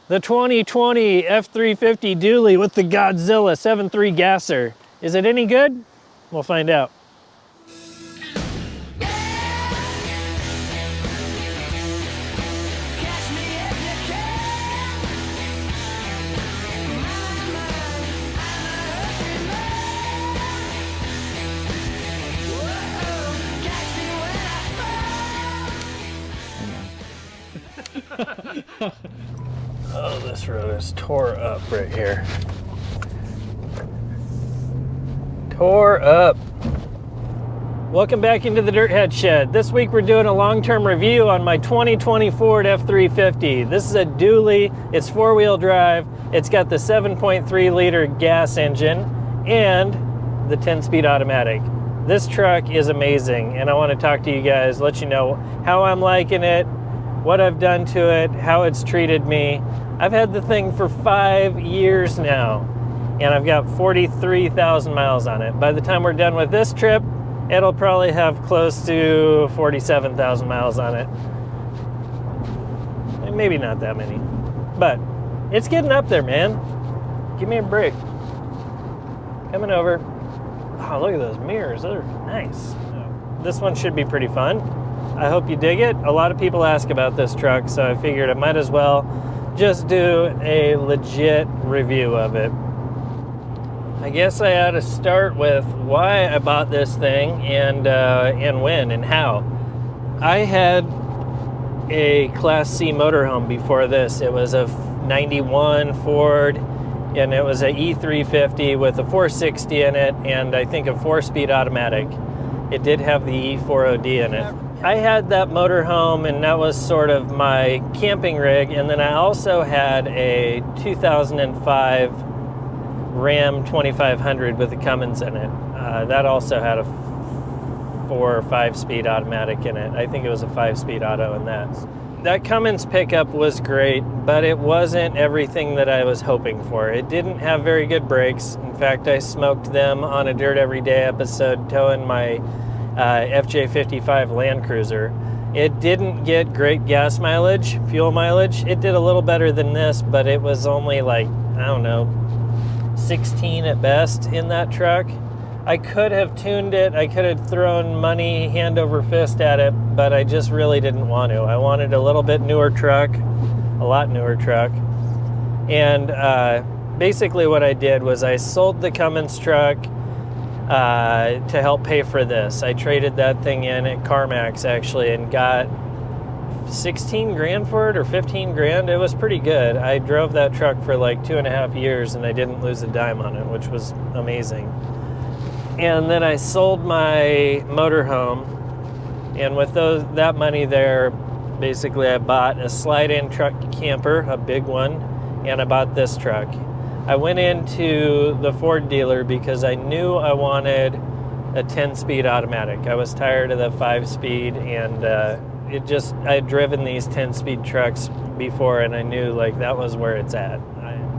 The 2020 F-350 dually with the Godzilla 7.3 gasser. Is it any good? We'll find out. Oh, this road is tore up right here. Tore up. Welcome back into the Dirt Head Shed. This week we're doing a long-term review on my 2020 Ford F-350. This is a dually, it's four-wheel drive, it's got the 7.3 liter gas engine and the 10-speed automatic. This truck is amazing and I want to talk to you guys, let you know how I'm liking it, what I've done to it, how it's treated me. I've had the thing for 5 years now, and I've got 43,000 miles on it. By the time we're done with this trip, it'll probably have close to 47,000 miles on it. Maybe not that many, but it's getting up there, man. Give me a break. Coming over. Oh, look at those mirrors, those are nice. This one should be pretty fun. I hope you dig it. A lot of people ask about this truck, so I figured I might as well just do a legit review of it. I guess I ought to start with why I bought this thing and when and how. I had a Class C motorhome before this. It was a 91 Ford, and it was a E350 with a 460 in it, and I think a 4-speed automatic. It did have the E4OD in it. I had that motorhome, and that was sort of my camping rig, and then I also had a 2005 Ram 2500 with a Cummins in it. That also had a 4 or 5-speed automatic in it. I think it was a 5-speed auto in that. That Cummins pickup was great, but it wasn't everything that I was hoping for. It didn't have very good brakes. In fact, I smoked them on a Dirt Everyday episode towing my FJ55 Land Cruiser. It didn't get great gas mileage, fuel mileage. It did a little better than this, but it was only like, I don't know, 16 at best in that truck. I could have tuned it, I could have thrown money hand over fist at it, but I just really didn't want to. I wanted a little bit newer truck, a lot newer truck. And basically what I did was I sold the Cummins truck to help pay for this. I traded that thing in at CarMax actually and got 16 grand for it or 15 grand. It was pretty good. I drove that truck for like 2.5 years and I didn't lose a dime on it, which was amazing. And then I sold my motorhome, and with that money there, basically I bought a slide-in truck camper, a big one, and I bought this truck. I went into the Ford dealer because I knew I wanted a 10-speed automatic. I was tired of the 5-speed, and I had driven these 10-speed trucks before, and I knew like that was where it's at.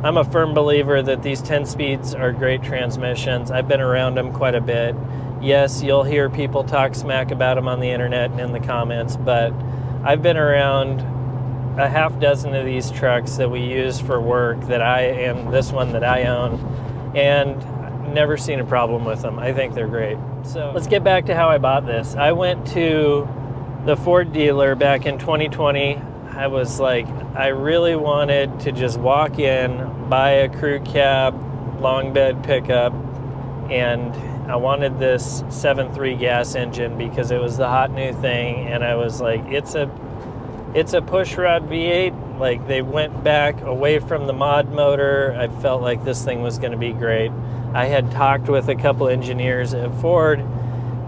I'm a firm believer that these 10 speeds are great transmissions. I've been around them quite a bit. Yes, you'll hear people talk smack about them on the internet and in the comments, but I've been around a half dozen of these trucks that we use for work and this one that I own, and never seen a problem with them. I think they're great. So let's get back to how I bought this. I went to the Ford dealer back in 2020. I was like, I really wanted to just walk in, buy a crew cab, long bed pickup, and I wanted this 7.3 gas engine because it was the hot new thing, and I was like, it's a pushrod V8. Like, they went back away from the mod motor. I felt like this thing was going to be great. I had talked with a couple engineers at Ford,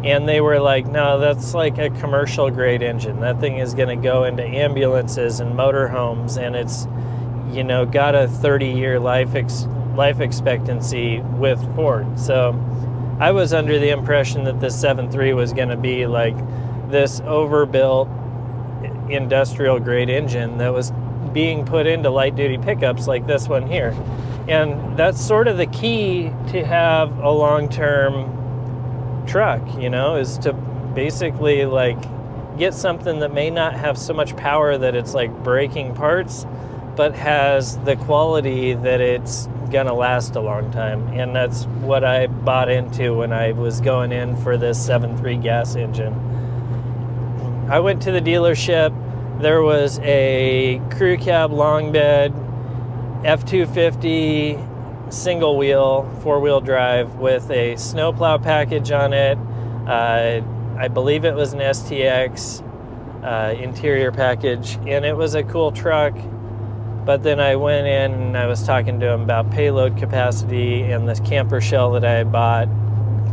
and they were like, no, that's like a commercial grade engine. That thing is going to go into ambulances and motorhomes, and it's, got a 30-year life expectancy with Ford. So I was under the impression that this 7.3 was going to be like this overbuilt industrial grade engine that was being put into light duty pickups like this one here. And that's sort of the key to have a long-term truck, is to basically like get something that may not have so much power that it's like breaking parts, but has the quality that it's gonna last a long time. And that's what I bought into when I was going in for this 7.3 gas engine. I went to the dealership. There was a crew cab long bed F-250 single wheel, 4-wheel drive with a snowplow package on it. I believe it was an STX interior package, and it was a cool truck. But then I went in and I was talking to him about payload capacity and this camper shell that I had bought.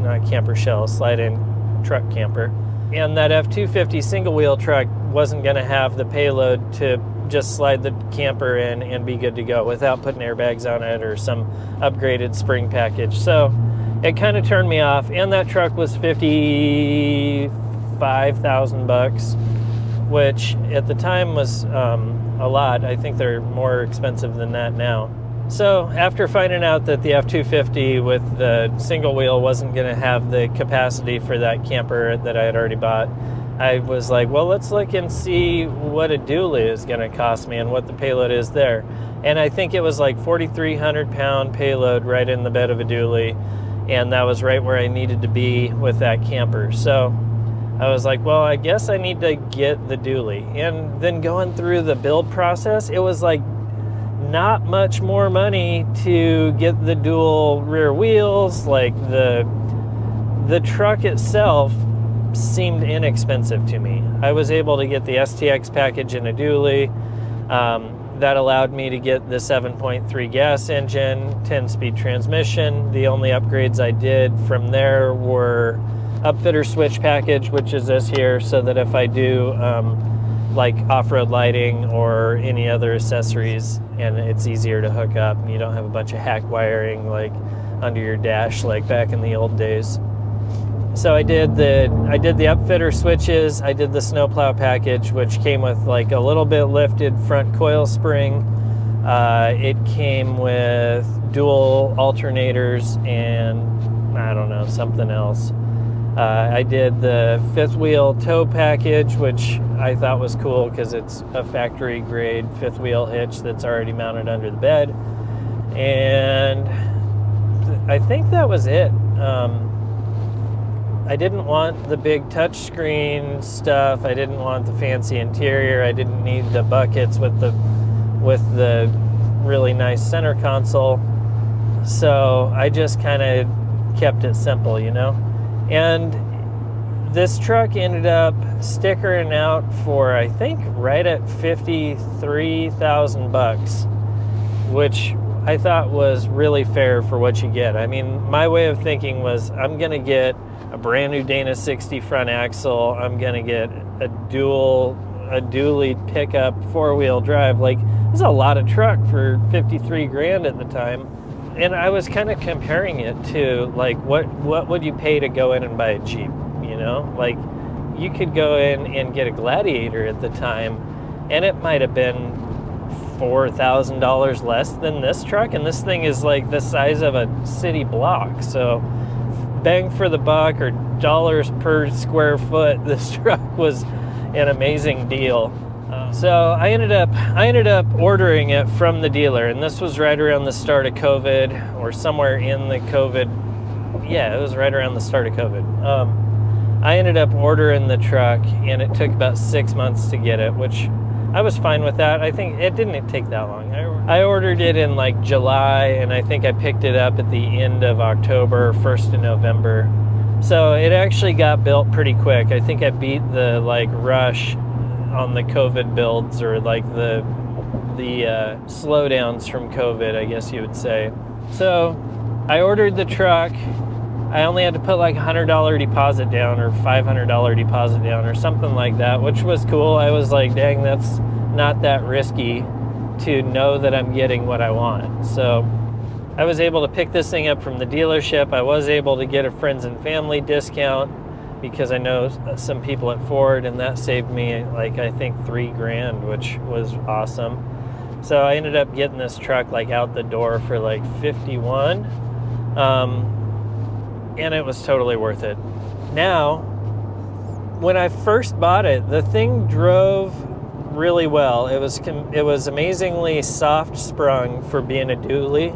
Not camper shell, slide-in truck camper. And that F-250 single wheel truck wasn't going to have the payload to just slide the camper in and be good to go without putting airbags on it or some upgraded spring package. So it kind of turned me off. And that truck was $55,000, which at the time was a lot. I think they're more expensive than that now. So after finding out that the F-250 with the single wheel wasn't going to have the capacity for that camper that I had already bought, I was like, well, let's look and see what a dually is going to cost me and what the payload is there. And I think it was like 4,300 pound payload right in the bed of a dually, and that was right where I needed to be with that camper. So I was like, well, I guess I need to get the dually. And then going through the build process, it was like not much more money to get the dual rear wheels. Like the truck itself seemed inexpensive to me. I was able to get the STX package in a dually. That allowed me to get the 7.3 gas engine, 10-speed transmission. The only upgrades I did from there were upfitter switch package, which is this here, so that if I do like off-road lighting or any other accessories, and it's easier to hook up, and you don't have a bunch of hack wiring like under your dash like back in the old days. So I did the upfitter switches. I did the snowplow package, which came with like a little bit lifted front coil spring. It came with dual alternators and I don't know, something else. I did the fifth wheel tow package, which I thought was cool because it's a factory grade fifth wheel hitch that's already mounted under the bed. And I think that was it. I didn't want the big touchscreen stuff. I didn't want the fancy interior. I didn't need the buckets with the really nice center console. So I just kind of kept it simple, you know? And this truck ended up stickering out for, I think, right at $53,000, which I thought was really fair for what you get. I mean, my way of thinking was I'm going to get a brand new Dana 60 front axle. I'm going to get a dually pickup 4-wheel drive. Like, this is a lot of truck for 53 grand at the time. And I was kind of comparing it to like what would you pay to go in and buy a Jeep, you know? Like, you could go in and get a Gladiator at the time and it might have been $4,000 less than this truck, and this thing is like the size of a city block. So bang for the buck, or dollars per square foot, this truck was an amazing deal. So I ended up ordering it from the dealer, and this was right around the start of COVID, or somewhere in the COVID. Yeah, it was right around the start of COVID. I ended up ordering the truck, and it took about 6 months to get it, which I was fine with that. I think it didn't take that long. I ordered it in like July, and I think I picked it up at the end of October, 1st of November. So it actually got built pretty quick. I think I beat the like rush on the COVID builds, or like the slowdowns from COVID, I guess you would say. So I ordered the truck. I only had to put like $100 deposit down, or $500 deposit down, or something like that, which was cool. I was like, dang, that's not that risky to know that I'm getting what I want. So I was able to pick this thing up from the dealership. I was able to get a friends and family discount because I know some people at Ford, and that saved me like, I think $3 grand, which was awesome. So I ended up getting this truck like out the door for like 51. And it was totally worth it. Now, when I first bought it, the thing drove really well. It was amazingly soft sprung for being a dually,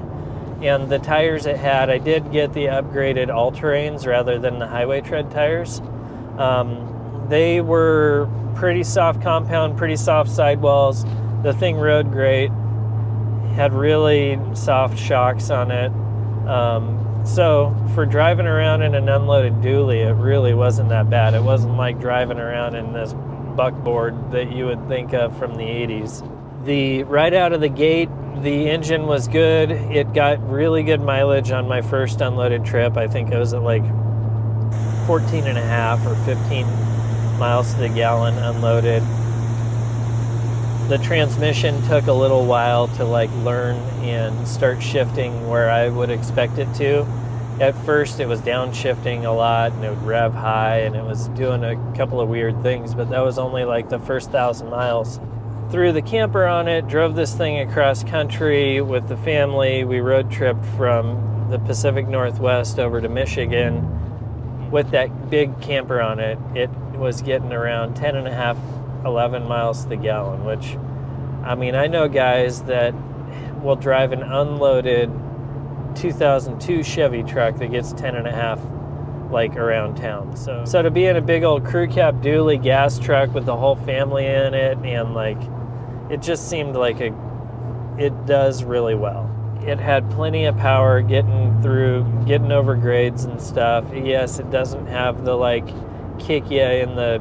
and the tires it had, I did get the upgraded all-terrains rather than the highway tread tires. They were pretty soft compound, pretty soft sidewalls. The thing rode great, had really soft shocks on it. So for driving around in an unloaded dually, it really wasn't that bad. It wasn't like driving around in this buckboard that you would think of from the 80s. Right out of the gate, the engine was good. It got really good mileage on my first unloaded trip. I think I was at like 14 and a half or 15 miles to the gallon unloaded. The transmission took a little while to like learn and start shifting where I would expect it to. At first it was downshifting a lot and it would rev high and it was doing a couple of weird things, but that was only like the first 1,000 miles. Threw the camper on it, drove this thing across country with the family. We road tripped from the Pacific Northwest over to Michigan. With that big camper on it, it was getting around 10 and a half, 11 miles to the gallon, which, I mean, I know guys that will drive an unloaded 2002 Chevy truck that gets 10 and a half like around town. So to be in a big old crew cab dually gas truck with the whole family in it, and like, it just seemed like it does really well. It had plenty of power getting over grades and stuff. Yes, it doesn't have the like kick ya in the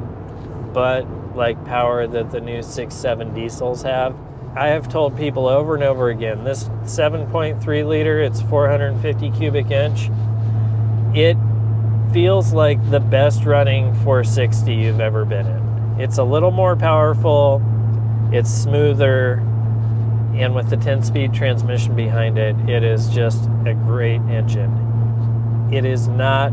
butt like power that the new 6.7 diesels have. I have told people over and over again, this 7.3 liter, it's 450 cubic inch. It feels like the best running 460 you've ever been in. It's a little more powerful, it's smoother, and with the 10-speed transmission behind it, it is just a great engine. It is not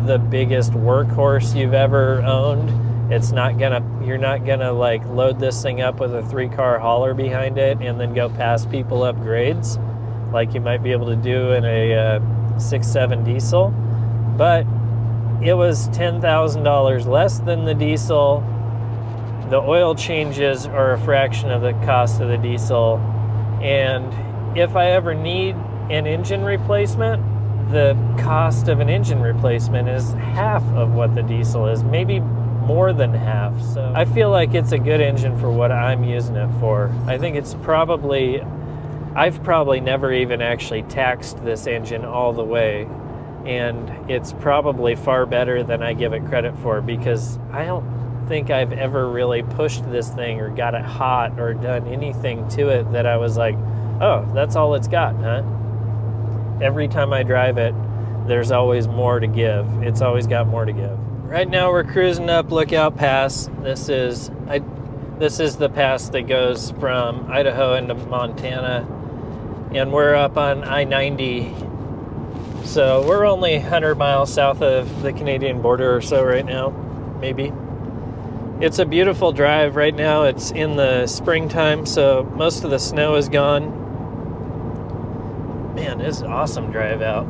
the biggest workhorse you've ever owned. You're not gonna like load this thing up with a 3-car hauler behind it and then go pass people up grades like you might be able to do in a 6.7 diesel. But it was $10,000 less than the diesel. The oil changes are a fraction of the cost of the diesel. And if I ever need an engine replacement, the cost of an engine replacement is half of what the diesel is, maybe more than half. So I feel like it's a good engine for what I'm using it for. I think I've probably never even actually taxed this engine all the way, and it's probably far better than I give it credit for, because I don't think I've ever really pushed this thing or got it hot or done anything to it that I was like, oh, that's all it's got, huh? Every time I drive it, there's always more to give. It's always got more to give. Right now we're cruising up Lookout Pass. This is the pass that goes from Idaho into Montana, and we're up on I-90. So we're only 100 miles south of the Canadian border or so right now, maybe. It's a beautiful drive right now. It's in the springtime, so most of the snow is gone. Man, it's an awesome drive out.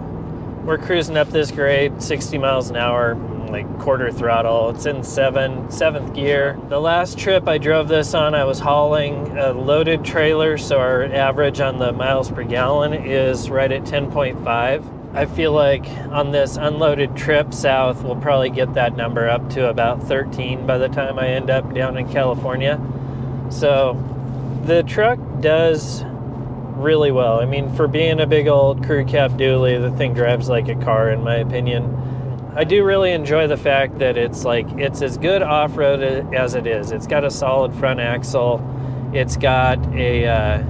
We're cruising up this grade, 60 miles an hour, like quarter throttle. It's in seventh gear. The last trip I drove this on, I was hauling a loaded trailer, so our average on the miles per gallon is right at 10.5. I feel like on this unloaded trip south, we'll probably get that number up to about 13 by the time I end up down in California. So the truck does really well. I mean, for being a big old crew cab dually, the thing drives like a car, in my opinion. I do really enjoy the fact that it's as good off-road as it is. It's got a solid front axle. It's got a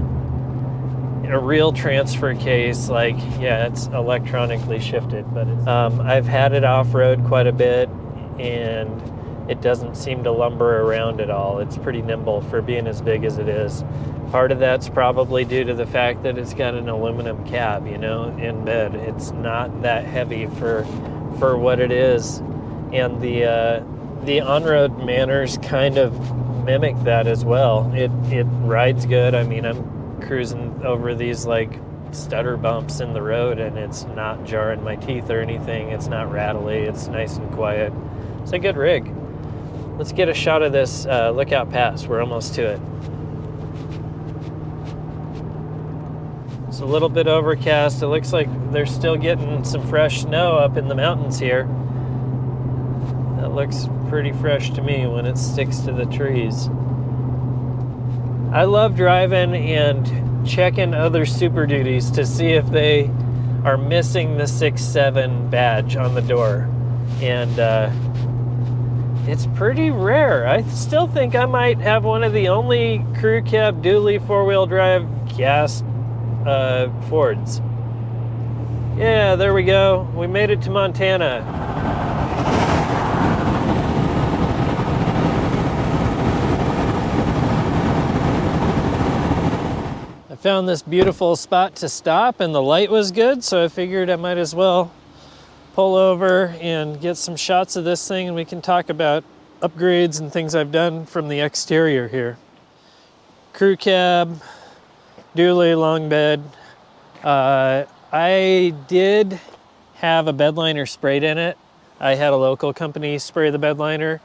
real transfer case. Like, yeah, it's electronically shifted, but I've had it off-road quite a bit, and it doesn't seem to lumber around at all. It's pretty nimble for being as big as it is. Part of that's probably due to the fact that it's got an aluminum cab, in bed. It's not that heavy for what it is, and the on-road manners kind of mimic that as well. It rides good. I mean, I'm cruising over these like stutter bumps in the road, and it's not jarring my teeth or anything. It's not rattly. It's nice and quiet. It's a good rig. Let's get a shot of this Lookout Pass. We're almost to it. It's a little bit overcast. It looks like they're still getting some fresh snow up in the mountains here. That looks pretty fresh to me when it sticks to the trees. I love driving and checking other Super Duties to see if they are missing the 6.7 badge on the door. And it's pretty rare. I still think I might have one of the only crew cab dually four-wheel drive gas Fords. Yeah, there we go. We made it to Montana. I found this beautiful spot to stop and the light was good, so I figured I might as well pull over and get some shots of this thing, and we can talk about upgrades and things I've done from the exterior here. Crew cab, dually, long bed. I did have a bedliner sprayed in it. I had a local company spray the bedliner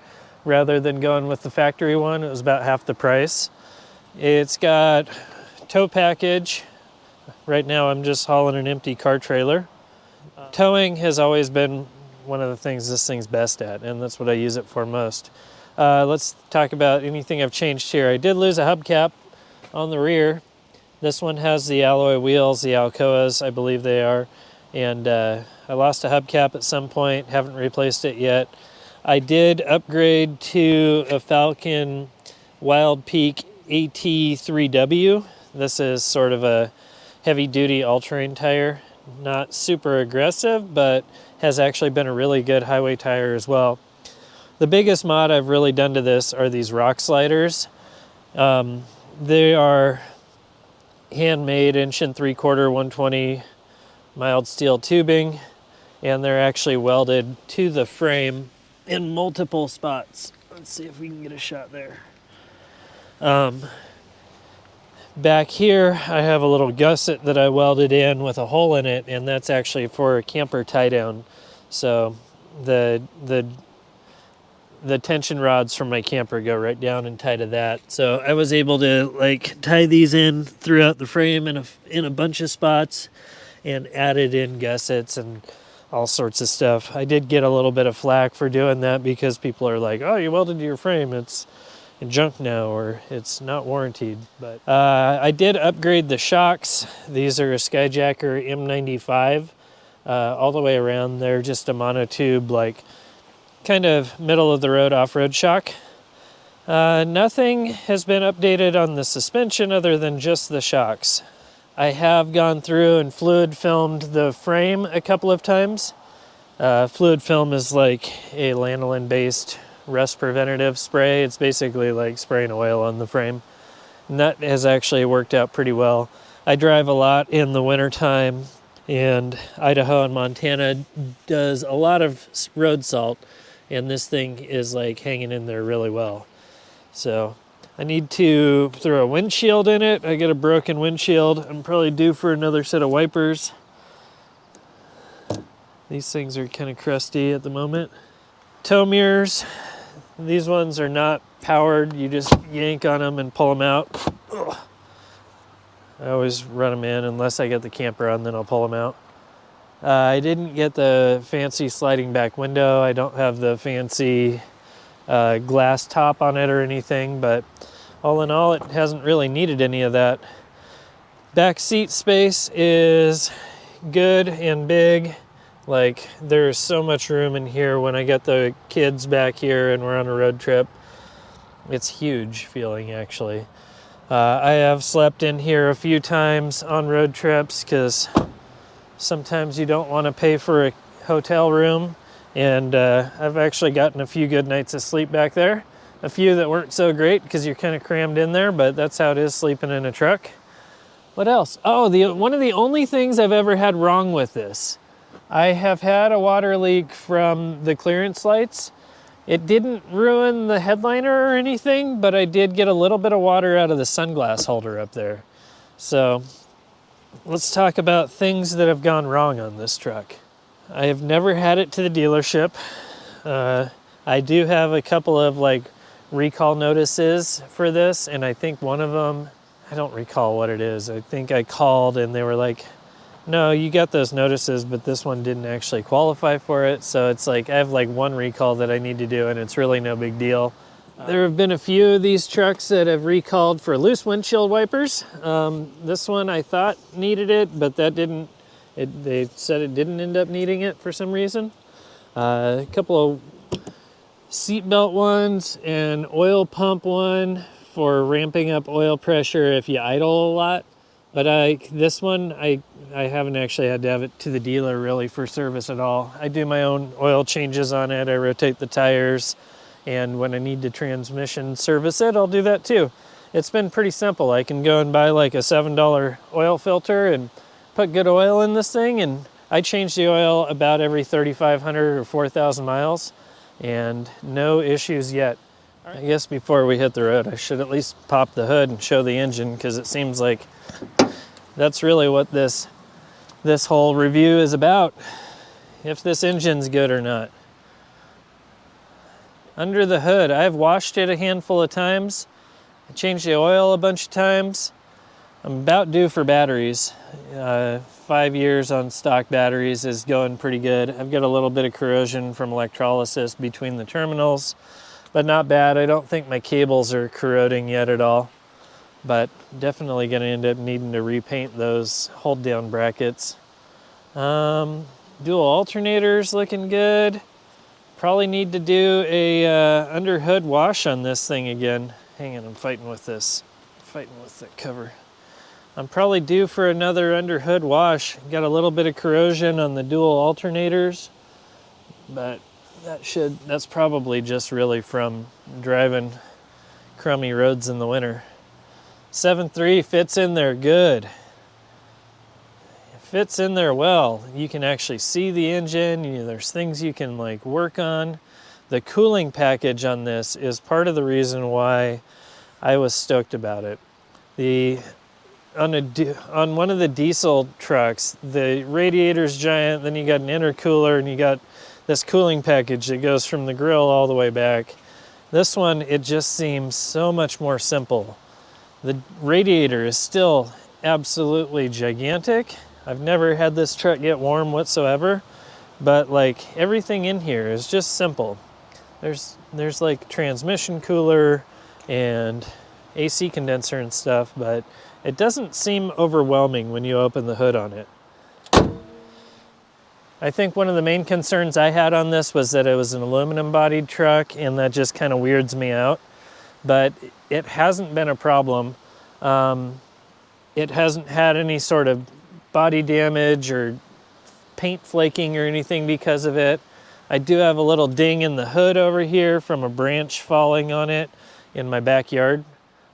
rather than going with the factory one. It was about half the price. It's got tow package. Right now I'm just hauling an empty car trailer. Towing has always been one of the things this thing's best at, and that's what I use it for most. Let's talk about anything I've changed here. I did lose a hubcap on the rear. This one has the alloy wheels, the Alcoas, I believe they are. And I lost a hubcap at some point, haven't replaced it yet. I did upgrade to a Falcon Wild Peak AT3W. This is sort of a heavy-duty all-terrain tire. Not super aggressive, but has actually been a really good highway tire as well. The biggest mod I've really done to this are these rock sliders. They are handmade 1 3/4 120 mild steel tubing, and they're actually welded to the frame in multiple spots. Let's see if we can get a shot there. Back here I have a little gusset that I welded in with a hole in it, and that's actually for a camper tie down. So the tension rods from my camper go right down and tie to that. So I was able to like tie these in throughout the frame in a bunch of spots and added in gussets and all sorts of stuff. I did get a little bit of flack for doing that because people are like, oh, you welded to your frame, it's junk now, or it's not warranted. But I did upgrade the shocks. These are a Skyjacker M95 all the way around. They're just a monotube, like kind of middle of the road off-road shock. Nothing has been updated on the suspension other than just the shocks. I have gone through and fluid filmed the frame a couple of times. Fluid film is like a lanolin based rust preventative spray. It's basically like spraying oil on the frame, and that has actually worked out pretty well. I drive a lot in the wintertime, and Idaho and Montana does a lot of road salt, and this thing is like hanging in there really well. So I need to throw a windshield in it. I got a broken windshield. I'm probably due for another set of wipers. These things are kind of crusty at the moment. Tow mirrors. These ones are not powered. You just yank on them and pull them out. Ugh. I always run them in unless I get the camper on, then I'll pull them out. I didn't get the fancy sliding back window. I don't have the fancy glass top on it or anything, but all in all, it hasn't really needed any of that. Back seat space is good and big. Like, there's so much room in here. When I get the kids back here and we're on a road trip, it's huge feeling, actually. I have slept in here a few times on road trips because sometimes you don't want to pay for a hotel room, and I've actually gotten a few good nights of sleep back there. A few that weren't so great because you're kind of crammed in there, but that's how it is sleeping in a truck. What else? Oh, one of the only things I've ever had wrong with this. I have had a water leak from the clearance lights. It didn't ruin the headliner or anything, but I did get a little bit of water out of the sunglass holder up there. So let's talk about things that have gone wrong on this truck. I have never had it to the dealership. I do have a couple of like recall notices for this, and I think one of them, I don't recall what it is. I think I called and they were like, no, you got those notices, but this one didn't actually qualify for it. So it's like I have like one recall that I need to do, and it's really no big deal. There have been a few of these trucks that have recalled for loose windshield wipers. This one I thought needed it, but that didn't. They said it didn't end up needing it for some reason. A couple of seatbelt ones and oil pump one for ramping up oil pressure if you idle a lot. But this one, I haven't actually had to have it to the dealer really for service at all. I do my own oil changes on it. I rotate the tires, and when I need the transmission service it, I'll do that too. It's been pretty simple. I can go and buy like a $7 oil filter and put good oil in this thing, and I change the oil about every 3,500 or 4,000 miles, and no issues yet. I guess before we hit the road, I should at least pop the hood and show the engine, because it seems like that's really what this whole review is about, if this engine's good or not. Under the hood, I've washed it a handful of times. I changed the oil a bunch of times. I'm about due for batteries. 5 years on stock batteries is going pretty good. I've got a little bit of corrosion from electrolysis between the terminals, but not bad. I don't think my cables are corroding yet at all, but definitely going to end up needing to repaint those hold down brackets. Dual alternators looking good. Probably need to do a under hood wash on this thing again. Hang on, I'm fighting with the cover. I'm probably due for another under hood wash. Got a little bit of corrosion on the dual alternators, but that's probably just really from driving crummy roads in the winter. 7.3 fits in there good. It fits in there well. You can actually see the engine. There's things you can like work on. The cooling package on this is part of the reason why I was stoked about it. On one of the diesel trucks, the radiator's giant, then you got an intercooler, and you got this cooling package that goes from the grill all the way back. This one, it just seems so much more simple. The radiator is still absolutely gigantic. I've never had this truck get warm whatsoever, but like everything in here is just simple. There's like transmission cooler and AC condenser and stuff, but it doesn't seem overwhelming when you open the hood on it. I think one of the main concerns I had on this was that it was an aluminum bodied truck, and that just kind of weirds me out. But it hasn't been a problem. It hasn't had any sort of body damage or paint flaking or anything because of it. I do have a little ding in the hood over here from a branch falling on it in my backyard.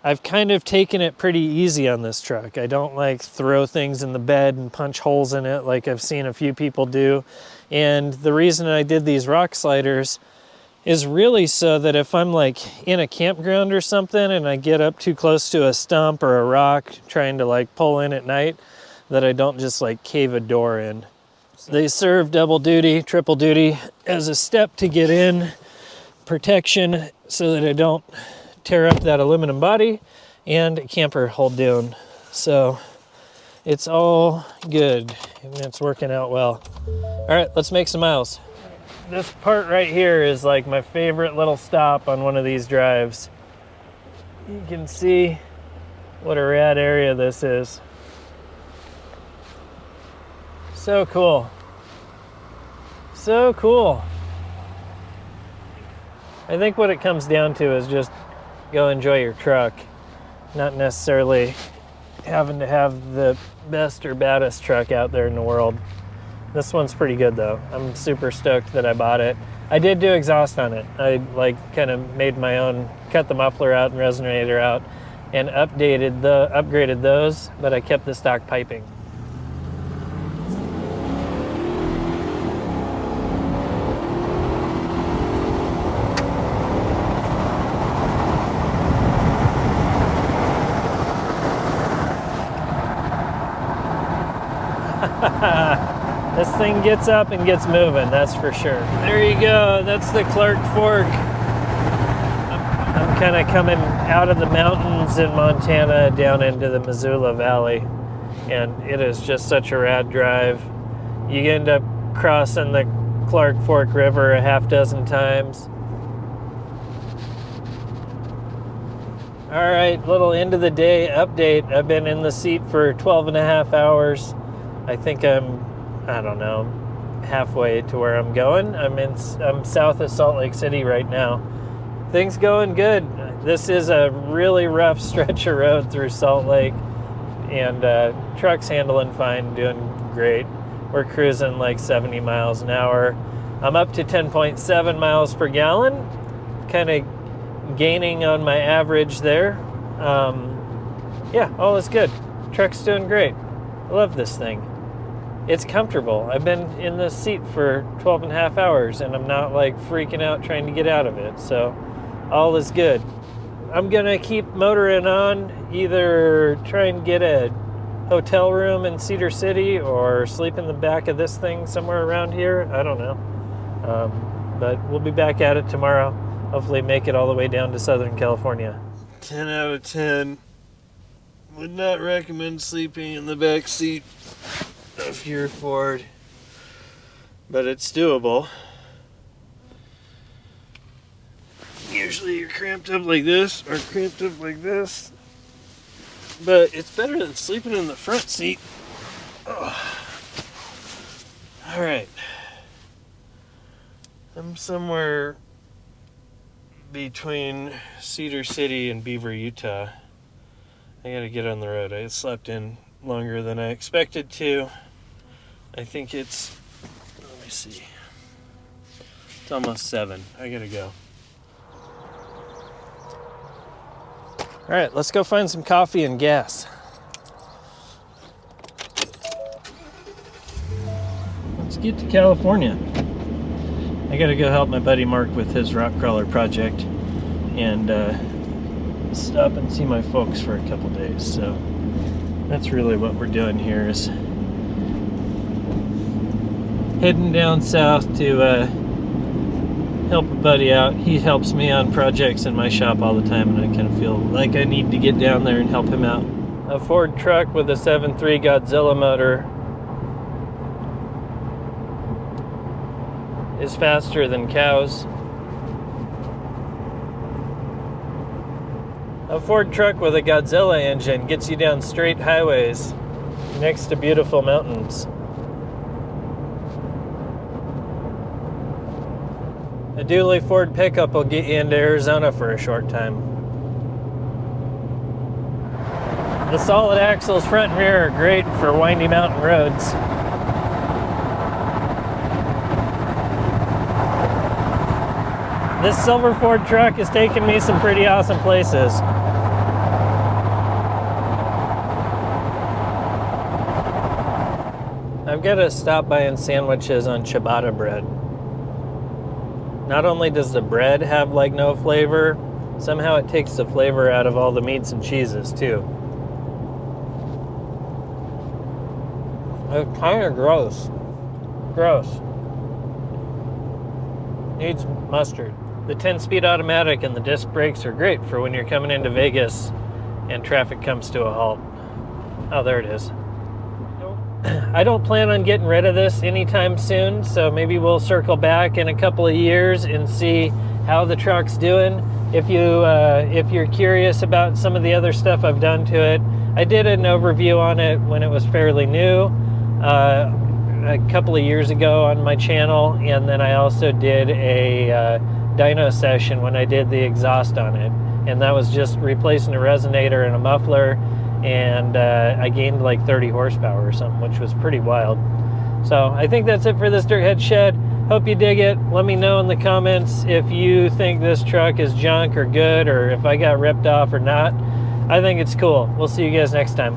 I've kind of taken it pretty easy on this truck. I don't like throw things in the bed and punch holes in it like I've seen a few people do. And the reason I did these rock sliders is really so that if I'm like in a campground or something and I get up too close to a stump or a rock trying to like pull in at night, that I don't just like cave a door in. They serve double duty, triple duty as a step to get in protection so that I don't tear up that aluminum body and camper hold down. So it's all good and it's working out well. All right, let's make some miles. This part right here is like my favorite little stop on one of these drives. You can see what a rad area this is. So cool. So cool. I think what it comes down to is just go enjoy your truck, not necessarily having to have the best or baddest truck out there in the world. This one's pretty good though. I'm super stoked that I bought it. I did do exhaust on it. I like kind of made my own, cut the muffler out and resonator out and upgraded those, but I kept the stock piping. This thing gets up and gets moving, that's for sure. There you go, that's the Clark Fork. I'm kind of coming out of the mountains in Montana down into the Missoula Valley, and it is just such a rad drive. You end up crossing the Clark Fork River a half dozen times. All right, little end of the day update. I've been in the seat for 12 and a half hours. I think I don't know, halfway to where I'm going. I'm south of Salt Lake City right now. Things going good. This is a really rough stretch of road through Salt Lake, and truck's handling fine, doing great. We're cruising like 70 miles an hour. I'm up to 10.7 miles per gallon, kind of gaining on my average there. Yeah, all is good. Truck's doing great. I love this thing. It's comfortable. I've been in this seat for 12 and a half hours, and I'm not like freaking out trying to get out of it. So all is good. I'm gonna keep motoring on, either try and get a hotel room in Cedar City or sleep in the back of this thing somewhere around here. I don't know. But we'll be back at it tomorrow. Hopefully make it all the way down to Southern California. 10 out of 10. Would not recommend sleeping in the back seat of your Ford, but it's doable. Usually you're cramped up like this or cramped up like this, but it's better than sleeping in the front seat. Ugh. All right. I'm somewhere between Cedar City and Beaver, Utah. I gotta get on the road. I slept in longer than I expected to. I think it's, let me see, it's almost 7. I gotta go. All right, let's go find some coffee and gas. Let's get to California. I gotta go help my buddy Mark with his rock crawler project and stop and see my folks for a couple days. So that's really what we're doing here, is heading down south to help a buddy out. He helps me on projects in my shop all the time, and I kind of feel like I need to get down there and help him out. A Ford truck with a 7.3 Godzilla motor is faster than cows. A Ford truck with a Godzilla engine gets you down straight highways next to beautiful mountains. A dually Ford pickup will get you into Arizona for a short time. The solid axles front and rear are great for windy mountain roads. This silver Ford truck has taken me some pretty awesome places. I've got to stop by and sandwiches on ciabatta bread. Not only does the bread have like no flavor, somehow it takes the flavor out of all the meats and cheeses too. It's kind of gross. Gross. Needs mustard. The 10-speed automatic and the disc brakes are great for when you're coming into Vegas and traffic comes to a halt. Oh, there it is. I don't plan on getting rid of this anytime soon, so maybe we'll circle back in a couple of years and see how the truck's doing. If you're curious about some of the other stuff I've done to it, I did an overview on it when it was fairly new. A couple of years ago on my channel, and then I also did a dyno session when I did the exhaust on it, and that was just replacing a resonator and a muffler, and I gained like 30 horsepower or something, which was pretty wild. So I think that's it for this Dirthead Shed. Hope you dig it. Let me know in the comments if you think this truck is junk or good, or if I got ripped off or not. I think it's cool. We'll see you guys next time.